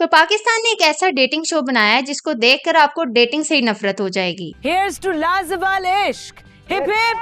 तो पाकिस्तान ने एक ऐसा डेटिंग शो बनाया है जिसको देखकर आपको डेटिंग से ही नफरत हो जाएगी। Here's to लाजवाल इश्क, हिप हिप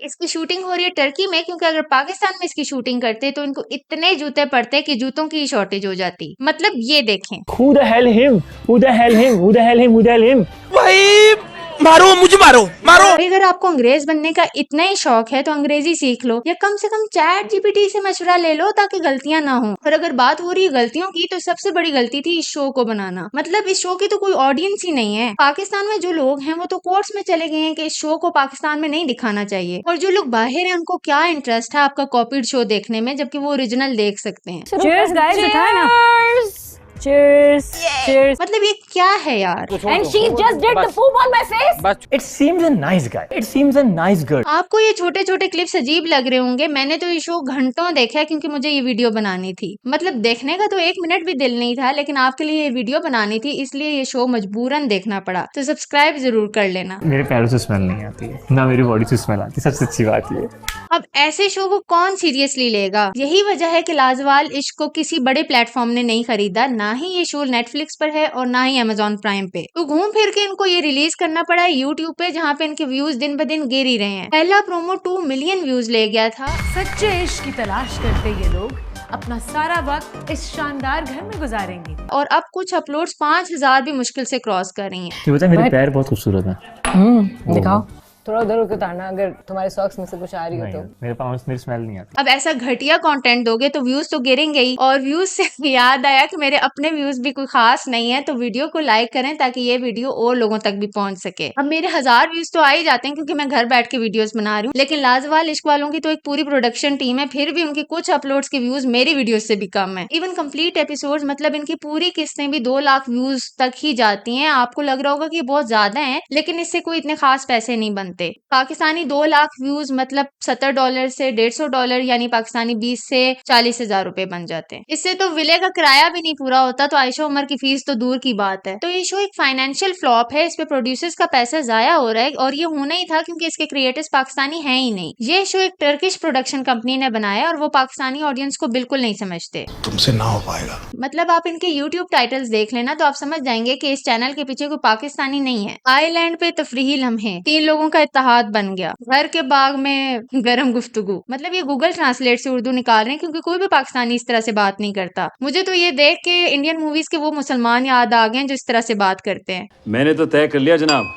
इसकी शूटिंग हो रही है टर्की में, क्योंकि अगर पाकिस्तान में इसकी शूटिंग करते तो इनको इतने जूते पड़ते कि जूतों की शॉर्टेज हो जाती। मतलब ये देखें। Who the hell him? Who the hell him? Who the hell him? Who the hell him? भाई मारो, मुझे मारो मारो। भाई अगर आपको अंग्रेज बनने का इतना ही शौक है तो अंग्रेजी सीख लो, या कम से कम चैट जीपीटी से मशवरा ले लो ताकि गलतियां ना हो। और अगर बात हो रही है गलतियों की, तो सबसे बड़ी गलती थी इस शो को बनाना। मतलब इस शो की तो कोई ऑडियंस ही नहीं है। पाकिस्तान में जो लोग हैं वो तो कोर्ट्स में चले गए हैं कि इस शो को पाकिस्तान में नहीं दिखाना चाहिए, और जो लोग बाहर हैं उनको क्या इंटरेस्ट है आपका कॉपीड शो देखने में, जबकि वो ओरिजिनल देख सकते हैं। Cheers guys, उठाए ना। Cheers, cheers. मतलब ये क्या है यार। And she just did the poop on my face. It seems a nice guy. It seems a nice girl. आपको ये छोटे छोटे क्लिप्स अजीब लग रहे होंगे, मैंने तो ये शो घंटों देखा है क्योंकि मुझे ये वीडियो बनानी थी। मतलब देखने का तो 1 मिनट भी दिल नहीं था, लेकिन आपके लिए ये वीडियो बनानी थी, इसलिए ये शो मजबूरन देखना पड़ा। तो सब्सक्राइब जरूर कर लेना। मेरे पैरों से स्मेल नहीं आती है, ना मेरी बॉडी से स्मेल आती है, सबसे अच्छी बात ये। अब ऐसे शो को कौन सीरियसली लेगा? यही वजह है कि लाजवाल इश्क को किसी बड़े प्लेटफॉर्म ने नहीं खरीदा, ना ही ये शो नेटफ्लिक्स पर है और ना ही अमेजॉन प्राइम पे। तो घूम फिर के इनको ये रिलीज करना पड़ा है यूट्यूब पे, जहाँ पे इनके व्यूज दिन ब दिन गिर ही रहे हैं। पहला प्रोमो 2 मिलियन व्यूज ले गया था। सच्चे इश्क की तलाश करते ये लोग अपना सारा वक्त इस शानदार घर में गुजारेंगे। और अब कुछ अपलोड्स 5000 भी मुश्किल से क्रॉस कर रही हैं। ये बता, मेरे पैर बहुत खूबसूरत हैं। दिखाओ थोड़ा उधर होकर उतारना, अगर तुम्हारे सॉक्स में से कुछ आ रही हो तो। मेरे पाँव से मेरी स्मेल नहीं आती। अब ऐसा घटिया कंटेंट दोगे तो व्यूज तो गिरेंगे ही। और व्यूज से याद आया कि मेरे अपने व्यूज भी कोई खास नहीं है, तो वीडियो को लाइक करें ताकि ये वीडियो और लोगों तक भी पहुंच सके। अब मेरे 1000 व्यूज तो आ ही जाते हैं क्योंकि मैं घर बैठ के वीडियोस बना रही हूँ, लेकिन लाजवाल इश्क वालों की तो एक पूरी प्रोडक्शन टीम है, फिर भी उनके कुछ अपलोड्स के व्यूज मेरी वीडियोस से भी कम है। इवन कंप्लीट एपिसोड्स, मतलब इनकी पूरी किस्तें भी 2 लाख व्यूज तक ही जाती हैं। आपको लग रहा होगा कि बहुत ज्यादा है, लेकिन इससे कोई इतने खास पैसे नहीं बनते। पाकिस्तानी 2 लाख व्यूज मतलब $70 से $150, यानी पाकिस्तानी 20 से 40,000 रुपए बन जाते हैं। इससे तो विले का किराया भी नहीं पूरा होता, तो आयशा उमर की फीस तो दूर की बात है। तो ये शो एक फाइनेंशियल फ्लॉप है, इस पे प्रोड्यूसर्स का पैसा जाया हो रहा है, और ये होना ही था क्योंकि इसके क्रिएटर्स पाकिस्तानी हैं ही नहीं। ये शो एक टर्किश प्रोडक्शन कंपनी ने बनाया और वो पाकिस्तानी ऑडियंस को बिल्कुल नहीं समझते। तुमसे ना हो पाएगा। मतलब आप इनके यूट्यूब टाइटल्स देख लेना तो आप समझ जाएंगे कि इस चैनल के पीछे कोई पाकिस्तानी नहीं है। आइलैंड पे तफरीही लम्हे, 3 लोगों का इत्तेहाद बन गया, घर के बाग में गरम गुफ्तगू। मतलब ये गूगल ट्रांसलेट से उर्दू निकाल रहे हैं क्योंकि कोई भी पाकिस्तानी इस तरह से बात नहीं करता। मुझे तो ये देख के इंडियन मूवीज के वो मुसलमान याद आ गए हैं जो इस तरह से बात करते हैं। मैंने तो तय कर लिया जनाब,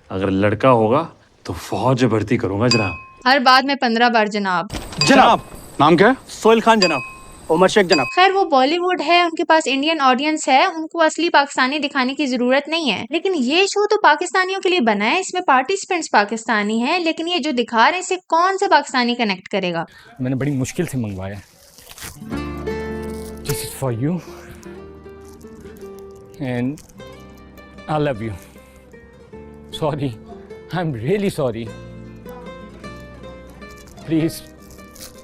अगर लड़का होगा तो फौज भर्ती करूंगा जनाब। हर बात में 15 बार जनाब। जनाब नाम क्या है? सोहेल खान जनाब। उमर शेख जनाब। खैर वो बॉलीवुड है, उनके पास इंडियन ऑडियंस है, उनको असली पाकिस्तानी दिखाने की जरूरत नहीं है। लेकिन ये शो तो पाकिस्तानियों के लिए बना है, इसमें पार्टिसिपेंट्स पाकिस्तानी हैं, लेकिन ये जो दिखा रहे हैं इससे कौन सा पाकिस्तानी कनेक्ट करेगा? मैंने बड़ी मुश्किल से मंगवाया। This is for you and I love you. Sorry, I'm really sorry. Please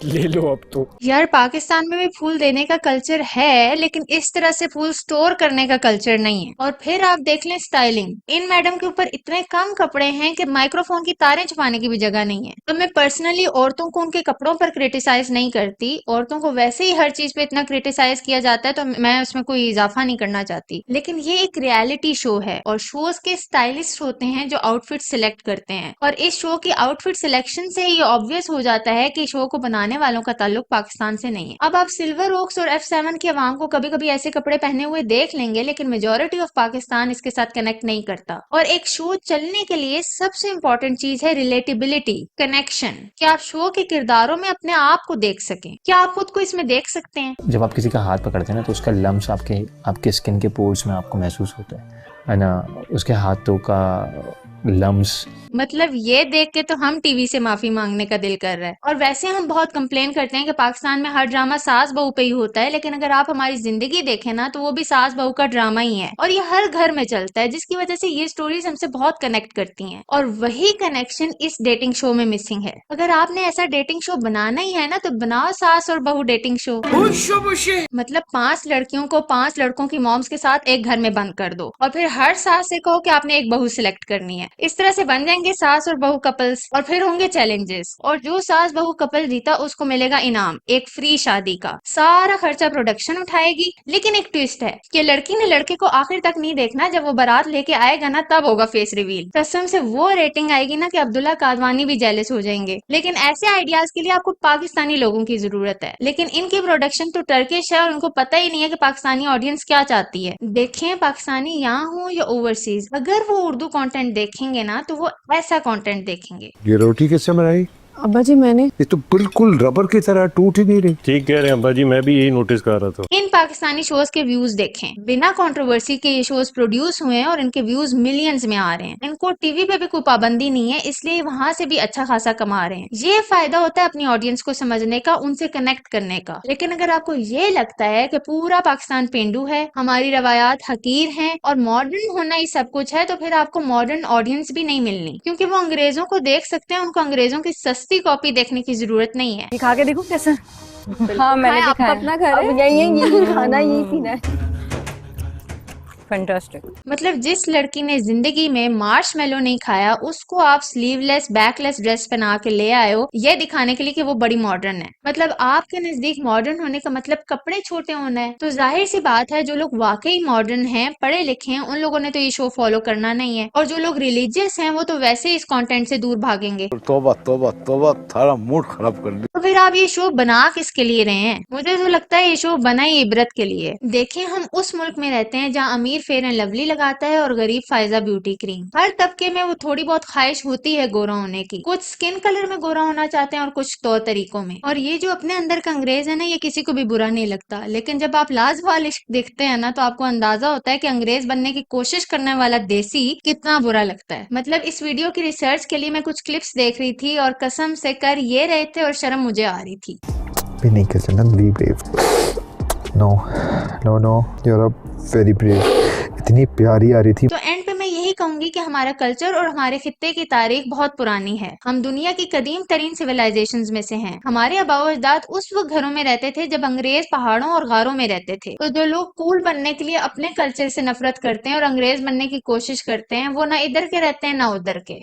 ले लो अब तो। यार पाकिस्तान में भी फूल देने का कल्चर है, लेकिन इस तरह से फूल स्टोर करने का कल्चर नहीं है। और फिर आप देख लें स्टाइलिंग, इन मैडम के ऊपर इतने कम कपड़े हैं कि माइक्रोफोन की तारें छुपाने की भी जगह नहीं है। तो मैं पर्सनली औरतों को उनके कपड़ों पर क्रिटिसाइज नहीं करती, औरतों को वैसे ही हर चीज पे इतना क्रिटिसाइज किया जाता है, तो मैं उसमें कोई इजाफा नहीं करना चाहती। लेकिन ये एक रियलिटी शो है और शोज के स्टाइलिस्ट होते हैं जो आउटफिट सिलेक्ट करते हैं, और इस शो की आउटफिट सिलेक्शन से ये ऑब्वियस हो जाता है कि शो को बनाने वालों का ताल्लुक पाकिस्तान से नहीं है। अब आप सिल्वर ओक्स और F7 की आवाम को कभी कभी ऐसे कपड़े पहने हुए देख लेंगे, लेकिन मेजोरिटी ऑफ पाकिस्तान इसके साथ कनेक्ट नहीं करता। और एक शो चलने के लिए सबसे इंपॉर्टेंट चीज है रिलेटेबिलिटी, कनेक्शन। क्या आप शो के किरदारों में अपने आप को देख सकें, क्या आप खुद को इसमें देख सकते हैं? जब आप किसी का हाथ पकड़ते हैं ना, तो उसका लम्स आपके स्किन के पोर्स में आपको महसूस होता है ना, उसके हाथों का लम्स। मतलब ये देख के तो हम टीवी से माफी मांगने का दिल कर रहा है। और वैसे हम बहुत कंप्लेन करते हैं कि पाकिस्तान में हर ड्रामा सास बहू पे ही होता है, लेकिन अगर आप हमारी जिंदगी देखें ना, तो वो भी सास बहू का ड्रामा ही है, और ये हर घर में चलता है, जिसकी वजह से ये स्टोरीज हमसे बहुत कनेक्ट करती हैं। और वही कनेक्शन इस डेटिंग शो में मिसिंग है। अगर आपने ऐसा डेटिंग शो बनाना ही है ना, तो बनाओ सास और बहू डेटिंग शो। मतलब 5 लड़कियों को 5 लड़कों की मॉम्स के साथ एक घर में बंद कर दो, और फिर हर सास से कहो कि आपने एक बहू सिलेक्ट करनी है। इस तरह से बन जाएंगे आएंगे सास और बहू कपल्स और फिर होंगे चैलेंजेस, और जो सास बहू कपल जीता उसको मिलेगा इनाम, एक फ्री शादी का। सारा खर्चा प्रोडक्शन उठाएगी, लेकिन एक ट्विस्ट है कि लड़की ने लड़के को आखिर तक नहीं देखना, जब वो बारात लेके आएगा ना तब होगा फेस रिवील। कसम से वो रेटिंग आएगी ना कि अब्दुल्ला कादवानी भी जेलस हो जाएंगे। लेकिन ऐसे आइडियाज के लिए आपको पाकिस्तानी लोगों की जरूरत है, लेकिन इनकी प्रोडक्शन तो टर्किश है और उनको पता ही नहीं है कि पाकिस्तानी ऑडियंस क्या चाहती है। देखें पाकिस्तानी यहाँ हो या ओवरसीज, अगर वो उर्दू कंटेंट देखेंगे ना तो वो ऐसा कंटेंट देखेंगे। ये रोटी किससे बनाई? अब्बा जी मैंने। ये तो बिल्कुल रबर की तरह टूट ही नहीं रही। ठीक कह रहे हैं अब्बा जी, मैं भी यही नोटिस कर रहा था। इन पाकिस्तानी शोज के व्यूज देखें, बिना कंट्रोवर्सी के ये शोज प्रोड्यूस हुए हैं और इनके व्यूज मिलियंस में आ रहे हैं। इनको टीवी पे भी कोई पाबंदी नहीं है, इसलिए वहां से भी अच्छा खासा कमा रहे हैं। ये फायदा होता है अपनी ऑडियंस को समझने का, उनसे कनेक्ट करने का। लेकिन अगर आपको ये लगता है कि पूरा पाकिस्तान पेंडू है, हमारी रवायात हकीर हैं और मॉडर्न होना ही सब कुछ है, तो फिर आपको मॉडर्न ऑडियंस भी नहीं मिलनी, क्योंकि वो अंग्रेजों को देख सकते हैं, उनको अंग्रेजों की सस्ती कॉपी देखने की जरूरत नहीं है। खा के देखो कैसा। हाँ मैंने भी खाया। अपना घर है, यही खाना यही पीना है। फैंटास्टिक। मतलब जिस लड़की ने जिंदगी में मार्शमेलो नहीं खाया उसको आप स्लीवलेस बैकलेस ड्रेस पहना के ले आए हो, ये दिखाने के लिए कि वो बड़ी मॉडर्न है। मतलब आपके नजदीक मॉडर्न होने का मतलब कपड़े छोटे होना है। तो जाहिर सी बात है जो लोग वाकई मॉडर्न हैं, पढ़े लिखे हैं, उन लोगों ने तो ये शो फॉलो करना नहीं है, और जो लोग रिलीजियस हैं वो तो वैसे ही इस कंटेंट से दूर भागेंगे। तौबा तौबा तौबा, थारा मूड खराब कर दिया। तो फिर आप ये शो बना किसके लिए रहे हैं? मुझे तो लगता है ये शो बना ही इबरत के लिए। देखें हम उस मुल्क में रहते हैं जहाँ अमीर फेयर एंड लवली लगाता है और गरीब फायजा ब्यूटी क्रीम। हर तबके में वो थोड़ी बहुत ख्वाहिश होती है गोरा होने की। कुछ स्किन कलर में गोरा होना चाहते हैं और कुछ तौर तरीकों में। और ये जो अपने अंदर का अंग्रेज है ना, ये किसी को भी बुरा नहीं लगता। लेकिन जब आप लाजवाब इश्क देखते हैं ना तो आपको अंदाजा होता है कि अंग्रेज बनने की कोशिश करने वाला देसी कितना बुरा लगता है। मतलब इस वीडियो की रिसर्च के लिए मैं कुछ क्लिप्स देख रही थी और कसम से कर ये रहे थे और शर्म मुझे आ रही थी। भी नहीं कर सकता, be brave. No no no, you are very brave. इतनी प्यारी आ रही थी। तो एंड पे मैं यही कहूंगी कि हमारा कल्चर और हमारे खित्ते की तारीख बहुत पुरानी है। हम दुनिया की कदीम तरीन सिविलाइजेशंस में से हैं। हमारे आबाओ अजदाद उस वक्त घरों में रहते थे जब अंग्रेज पहाड़ों और गारों में रहते थे। तो जो लोग कूल बनने के लिए अपने कल्चर से नफरत करते हैं और अंग्रेज बनने की कोशिश करते हैं, वो ना इधर के रहते हैं ना उधर के।